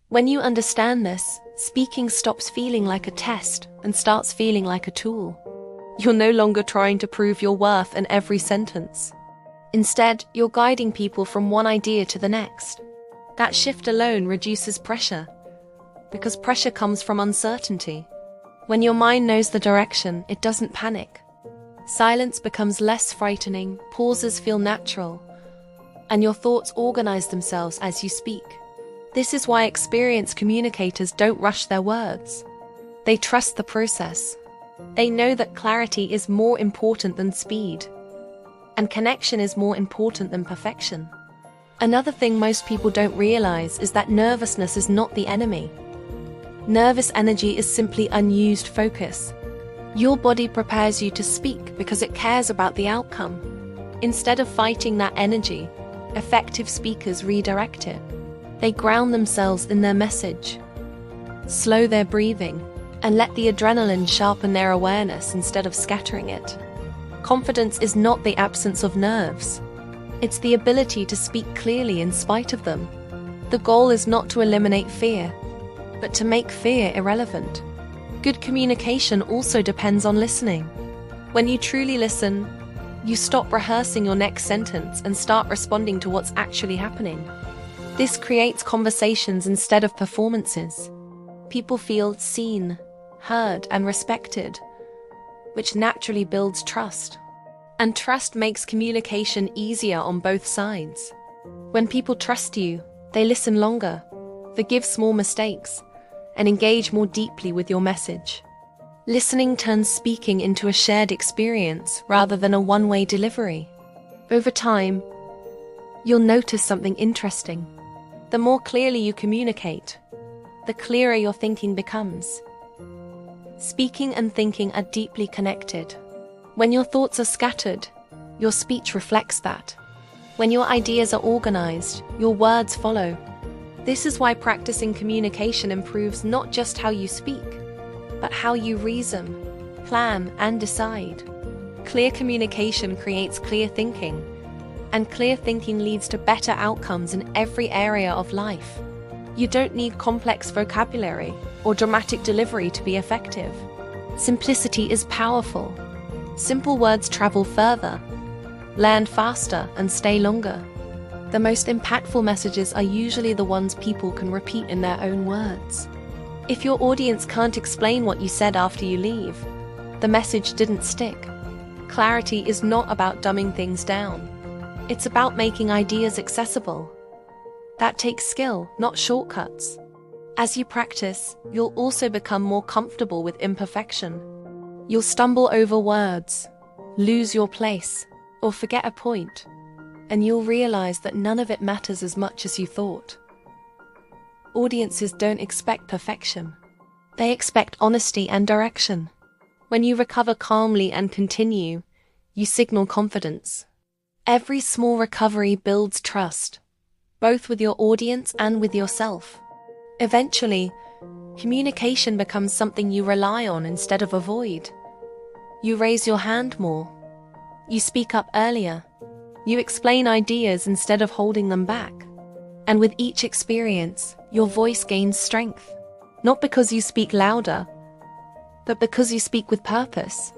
When you understand this, speaking stops feeling like a test and starts feeling like a tool. You're no longer trying to prove your worth in every sentence. Instead, you're guiding people from one idea to the next. That shift alone reduces pressure, because pressure comes from uncertainty. When your mind knows the direction, it doesn't panic. Silence becomes less frightening, pauses feel natural, and your thoughts organize themselves as you speak. This is why experienced communicators don't rush their words. They trust the process. They know that clarity is more important than speed, and connection is more important than perfection. Another thing most people don't realize is that nervousness is not the enemy. Nervous energy is simply unused focus. Your body prepares you to speak because it cares about the outcome. Instead of fighting that energy, effective speakers redirect it. They ground themselves in their message, slow their breathing, and let the adrenaline sharpen their awareness instead of scattering it. Confidence is not the absence of nerves. It's the ability to speak clearly in spite of them. The goal is not to eliminate fear, but to make fear irrelevant. Good communication also depends on listening. When you truly listen, you stop rehearsing your next sentence and start responding to what's actually happening. This creates conversations instead of performances. People feel seen, heard, and respected, which naturally builds trust. And trust makes communication easier on both sides. When people trust you, they listen longer, forgive small mistakes, and engage more deeply with your message. Listening turns speaking into a shared experience rather than a one-way delivery. Over time, you'll notice something interesting. The more clearly you communicate, the clearer your thinking becomes. Speaking and thinking are deeply connected. When your thoughts are scattered, your speech reflects that. When your ideas are organized, your words follow. This is why practicing communication improves not just how you speak, but how you reason, plan, and decide. Clear communication creates clear thinking, and clear thinking leads to better outcomes in every area of life. You don't need complex vocabulary or dramatic delivery to be effective. Simplicity is powerful. Simple words travel further, land faster, and stay longer. The most impactful messages are usually the ones people can repeat in their own words. If your audience can't explain what you said after you leave, the message didn't stick. Clarity is not about dumbing things down. It's about making ideas accessible. That takes skill, not shortcuts. As you practice, you'll also become more comfortable with imperfection. You'll stumble over words, lose your place, or forget a point, and you'll realize that none of it matters as much as you thought. Audiences don't expect perfection. They expect honesty and direction. When you recover calmly and continue, you signal confidence. Every small recovery builds trust, both with your audience and with yourself. Eventually, communication becomes something you rely on instead of avoid. You raise your hand more. You speak up earlier. You explain ideas instead of holding them back. And with each experience, your voice gains strength. Not because you speak louder, but because you speak with purpose.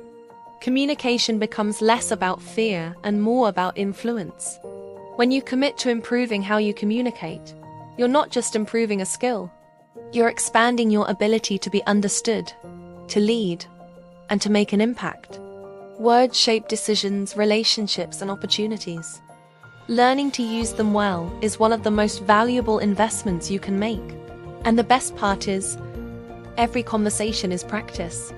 Communication becomes less about fear and more about influence. When you commit to improving how you communicate, you're not just improving a skill. You're expanding your ability to be understood, to lead, and to make an impact. Words shape decisions, relationships, and opportunities. Learning to use them well is one of the most valuable investments you can make. And the best part is, every conversation is practice.